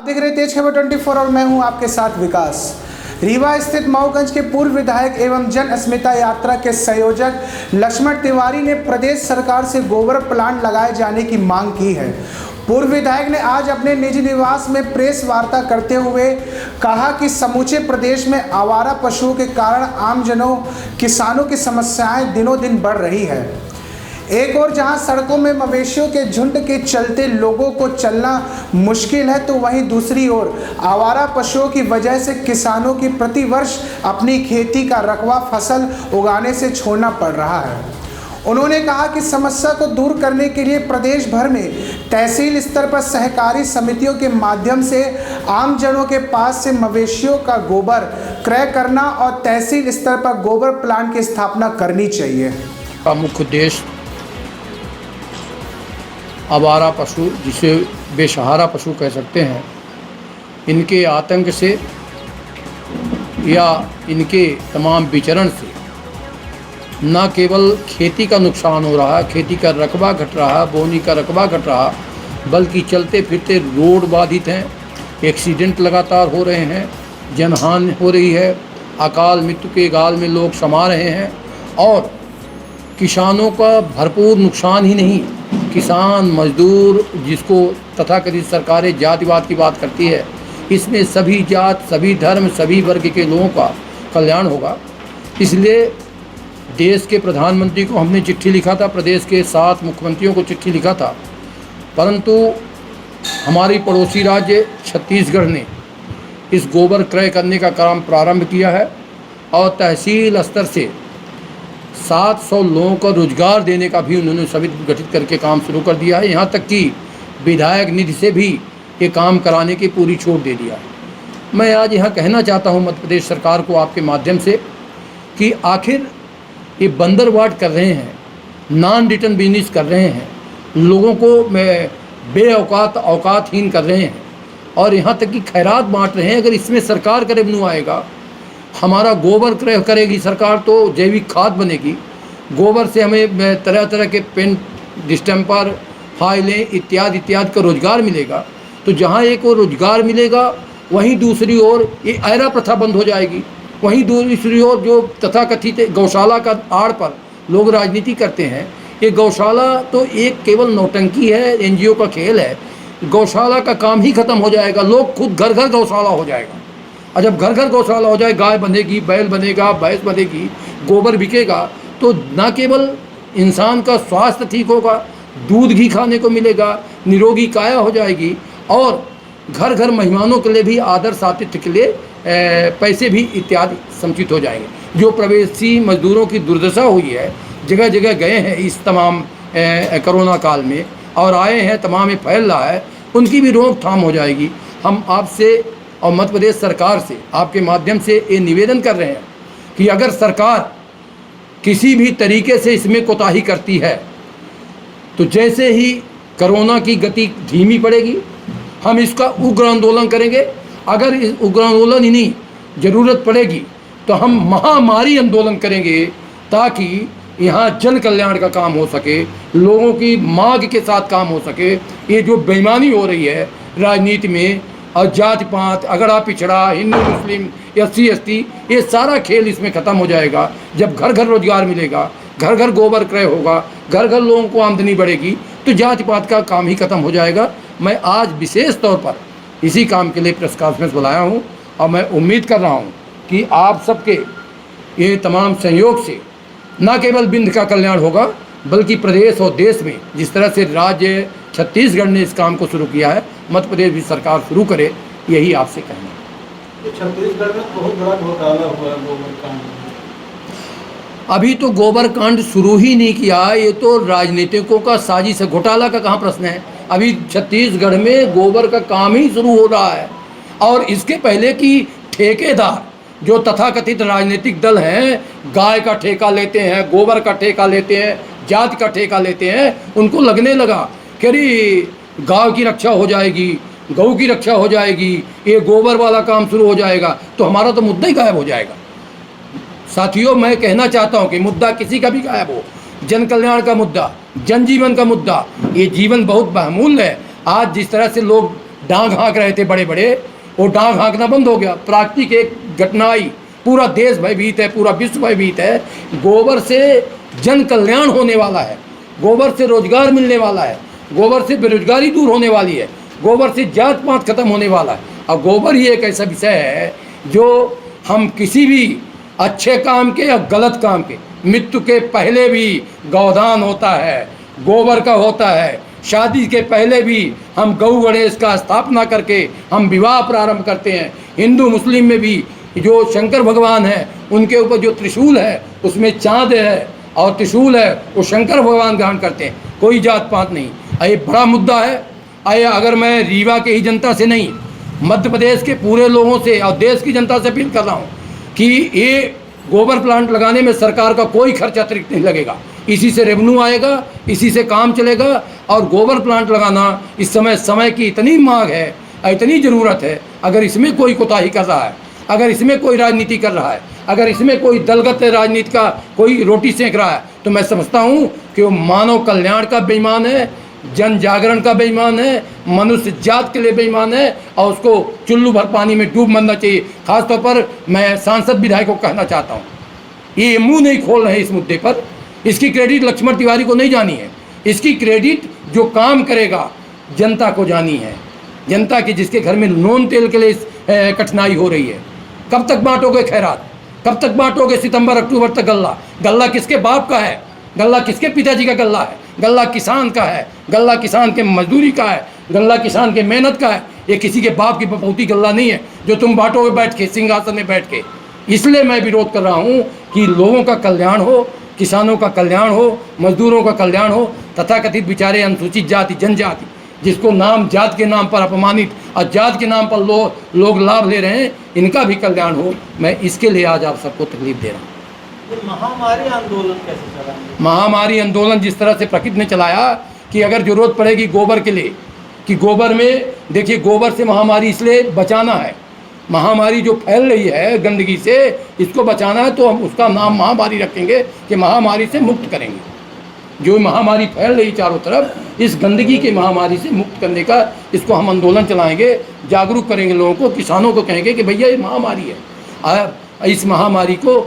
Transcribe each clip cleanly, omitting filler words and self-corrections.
देख रहे तेज खबर 24 और मैं हूं आपके साथ विकास। रीवा स्थित मऊगंज के पूर्व विधायक एवं जन अस्मिता यात्रा के संयोजक लक्ष्मण तिवारी ने प्रदेश सरकार से गोबर प्लांट लगाए जाने की मांग की है। पूर्व विधायक ने आज अपने निजी निवास में प्रेस वार्ता करते हुए कहा कि समूचे प्रदेश में आवारा पशुओं के कारण आमजनों किसानों की समस्याएं दिनों दिन बढ़ रही है। एक और जहां सड़कों में मवेशियों के झुंड के चलते लोगों को चलना मुश्किल है, तो वहीं दूसरी ओर आवारा पशुओं की वजह से किसानों की प्रतिवर्ष अपनी खेती का रकबा फसल उगाने से छोड़ना पड़ रहा है। उन्होंने कहा कि समस्या को दूर करने के लिए प्रदेश भर में तहसील स्तर पर सहकारी समितियों के माध्यम से आमजनों के पास से मवेशियों का गोबर क्रय करना और तहसील स्तर पर गोबर प्लांट की स्थापना करनी चाहिए। का मुख्य उद्देश्य आवारा पशु, जिसे बेसहारा पशु कह सकते हैं, इनके आतंक से या इनके तमाम विचरण से न केवल खेती का नुकसान हो रहा है, खेती का रकबा घट रहा है, बोनी का रकबा घट रहा, बल्कि चलते फिरते रोड बाधित हैं, एक्सीडेंट लगातार हो रहे हैं, जनहानि हो रही है, अकाल मृत्यु के गाल में लोग समा रहे हैं और किसानों का भरपूर नुकसान ही नहीं, किसान मजदूर जिसको तथाकथित सरकारें जातिवाद की बात करती है, इसमें सभी जात, सभी धर्म, सभी वर्ग के लोगों का कल्याण होगा। इसलिए देश के प्रधानमंत्री को हमने चिट्ठी लिखा था, प्रदेश के 7 मुख्यमंत्रियों को चिट्ठी लिखा था, परंतु हमारी पड़ोसी राज्य छत्तीसगढ़ ने इस गोबर क्रय करने का काम प्रारंभ किया है और तहसील स्तर से 700 लोगों को रोजगार देने का भी उन्होंने समिति गठित करके काम शुरू कर दिया है। यहाँ तक कि विधायक निधि से भी ये काम कराने की पूरी छूट दे दिया है। मैं आज यहाँ कहना चाहता हूँ मध्य प्रदेश सरकार को आपके माध्यम से कि आखिर ये बंदरवाट कर रहे हैं, नॉन रिटर्न बिजनेस कर रहे हैं, लोगों को औकातहीन कर रहे हैं और यहाँ तक कि खैरात बाँट रहे हैं। अगर इसमें सरकार का रेवेन्यू आएगा, हमारा गोबर क्रय करेगी सरकार तो जैविक खाद बनेगी, गोबर से हमें तरह तरह के पेन, डिस्टेम्पर, फाइलें इत्यादि का रोजगार मिलेगा। तो जहाँ एक और रोजगार मिलेगा, वहीं दूसरी ओर ये ऐरा प्रथा बंद हो जाएगी। वहीं दूसरी ओर जो तथाकथित गौशाला का आड़ पर लोग राजनीति करते हैं, ये गौशाला तो एक केवल नौटंकी है, NGO का खेल है। गौशाला का काम ही खत्म हो जाएगा, लोग खुद घर घर गौशाला हो जाएगा। और जब घर घर गौशाला हो जाए, गाय बनेगी, बैल बनेगा, भैंस बनेगी, गोबर बिकेगा, तो न केवल इंसान का स्वास्थ्य ठीक होगा, दूध घी खाने को मिलेगा, निरोगी काया हो जाएगी और घर घर मेहमानों के लिए भी आदर सातिथ्य के लिए पैसे भी इत्यादि समुचित हो जाएंगे। जो प्रवासी मजदूरों की दुर्दशा हुई है, जगह जगह गए हैं इस तमाम कोरोना काल में और आए हैं, तमाम में फैल रहा है, उनकी भी रोकथाम हो जाएगी। हम आपसे और मध्य प्रदेश सरकार से आपके माध्यम से ये निवेदन कर रहे हैं कि अगर सरकार किसी भी तरीके से इसमें कोताही करती है, तो जैसे ही कोरोना की गति धीमी पड़ेगी, हम इसका उग्र आंदोलन करेंगे। अगर इस उग्र आंदोलन ही नहीं, ज़रूरत पड़ेगी तो हम महामारी आंदोलन करेंगे, ताकि यहाँ जन कल्याण का काम हो सके, लोगों की मांग के साथ काम हो सके। ये जो बेईमानी हो रही है राजनीति में और जाति पात, अगड़ा पिछड़ा, हिंदू मुस्लिम, SC ST, ये सारा खेल इसमें ख़त्म हो जाएगा। जब घर घर रोजगार मिलेगा, घर घर गोबर क्रय होगा, घर घर लोगों को आमदनी बढ़ेगी, तो जाति पात का काम ही खत्म हो जाएगा। मैं आज विशेष तौर पर इसी काम के लिए प्रेस कॉन्फ्रेंस बुलाया हूँ और मैं उम्मीद कर रहा हूँ कि आप सबके ये तमाम सहयोग से न केवल बिंद का कल्याण होगा, बल्कि प्रदेश और देश में जिस तरह से राज्य छत्तीसगढ़ ने इस काम को शुरू किया है, मध्य प्रदेश भी सरकार शुरू करे, यही आपसे कहना है। छत्तीसगढ़ में बहुत बड़ा घोटाला हुआ है गोबर कांड। अभी तो गोबर कांड शुरू ही नहीं किया, ये तो राजनीतिकों का साजिश है। घोटाला का कहाँ प्रश्न है? अभी छत्तीसगढ़ में गोबर का काम ही शुरू हो रहा है और इसके पहले की ठेकेदार जो तथाकथित राजनीतिक दल हैं, गाय का ठेका लेते हैं, गोबर का ठेका लेते हैं, जात का ठेका लेते हैं, उनको लगने लगा कि अरे गांव की रक्षा हो जाएगी, गऊ की रक्षा हो जाएगी, ये गोबर वाला काम शुरू हो जाएगा तो हमारा तो मुद्दा ही गायब हो जाएगा। साथियों, मैं कहना चाहता हूँ कि मुद्दा किसी का भी गायब हो, जन कल्याण का मुद्दा, जनजीवन का मुद्दा, ये जीवन बहुत बहुमूल्य है। आज जिस तरह से लोग डांग हाँक रहे थे बड़े बड़े, वो डांग हाँकना बंद हो गया। प्राकृतिक एक घटना आई, पूरा देश भयभीत है, पूरा विश्व भयभीत है। गोबर से जन कल्याण होने वाला है, गोबर से रोजगार मिलने वाला है, गोबर से बेरोजगारी दूर होने वाली है, गोबर से जात पात खत्म होने वाला है। और गोबर ही एक ऐसा विषय है जो हम किसी भी अच्छे काम के या गलत काम के, मृत्यु के पहले भी गौदान होता है, गोबर का होता है। शादी के पहले भी हम गौ गणेश का स्थापना करके हम विवाह प्रारंभ करते हैं। हिंदू मुस्लिम में भी जो शंकर भगवान है उनके ऊपर जो त्रिशूल है उसमें चांद है और त्रिशूल है, वो शंकर भगवान ग्रहण करते हैं, कोई जात पात नहीं। ये बड़ा मुद्दा है। अगर मैं रीवा के ही जनता से नहीं, मध्य प्रदेश के पूरे लोगों से और देश की जनता से अपील कर रहा हूँ कि ये गोबर प्लांट लगाने में सरकार का कोई खर्च अतिरिक्त नहीं लगेगा, इसी से रेवेन्यू आएगा, इसी से काम चलेगा। और गोबर प्लांट लगाना इस समय की इतनी मांग है, इतनी ज़रूरत है। अगर इसमें कोई कोताही कर रहा है, अगर इसमें कोई राजनीति कर रहा है, अगर इसमें कोई दलगत राजनीति का कोई रोटी सेंक रहा है, तो मैं समझता हूँ कि वो मानव कल्याण का बेईमान है, जन जागरण का बेईमान है, मनुष्य जात के लिए बेईमान है, और उसको चुल्लू भर पानी में डूब मरना चाहिए। खासतौर पर मैं सांसद विधायकों को कहना चाहता हूँ, ये मुंह नहीं खोल रहे इस मुद्दे पर। इसकी क्रेडिट लक्ष्मण तिवारी को नहीं जानी है, इसकी क्रेडिट जो काम करेगा जनता को जानी है। जनता की जिसके घर में नून तेल के लिए कठिनाई हो रही है। कब तक बांटोगे खैरात, कब तक बांटोगे सितंबर अक्टूबर तक गल्ला? गल्ला किसके बाप का है? गल्ला किसके पिताजी का गल्ला है? गल्ला किसान का है, गल्ला किसान के मजदूरी का है, गल्ला किसान के मेहनत का है। ये किसी के बाप की बपौती गल्ला नहीं है जो तुम बांटोगे बैठ के सिंहासन में बैठ के। इसलिए मैं विरोध कर रहा हूँ कि लोगों का कल्याण हो, किसानों का कल्याण हो, मजदूरों का कल्याण हो। तथाकथित बेचारे अनुसूचित जाति जनजाति जिसको नाम जात के नाम पर अपमानित और जात के नाम पर लोग लाभ ले रहे हैं, इनका भी कल्याण हो। मैं इसके लिए आज आप सबको तकलीफ दे रहा हूँ। महामारी आंदोलन कैसे चला? महामारी आंदोलन जिस तरह से प्रकृति ने चलाया कि अगर जरूरत पड़ेगी गोबर के लिए, कि गोबर में देखिए, गोबर से महामारी इसलिए बचाना है। महामारी जो फैल रही है गंदगी से, इसको बचाना है, तो हम उसका नाम महामारी रखेंगे कि महामारी से मुक्त करेंगे। जो महामारी फैल रही चारों तरफ, इस गंदगी की महामारी से मुक्त करने का इसको हम आंदोलन चलाएंगे, जागरूक करेंगे लोगों को, किसानों को कहेंगे कि भैया ये महामारी है, इस महामारी को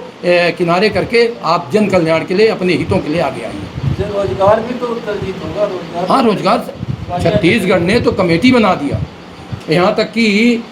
किनारे करके आप जन कल्याण के लिए, अपने हितों के लिए आगे आइए। रोजगार भी तो उत्तरजीत होगा। रोजगार, हाँ, रोजगार छत्तीसगढ़ ने तो कमेटी बना दिया, यहाँ तक कि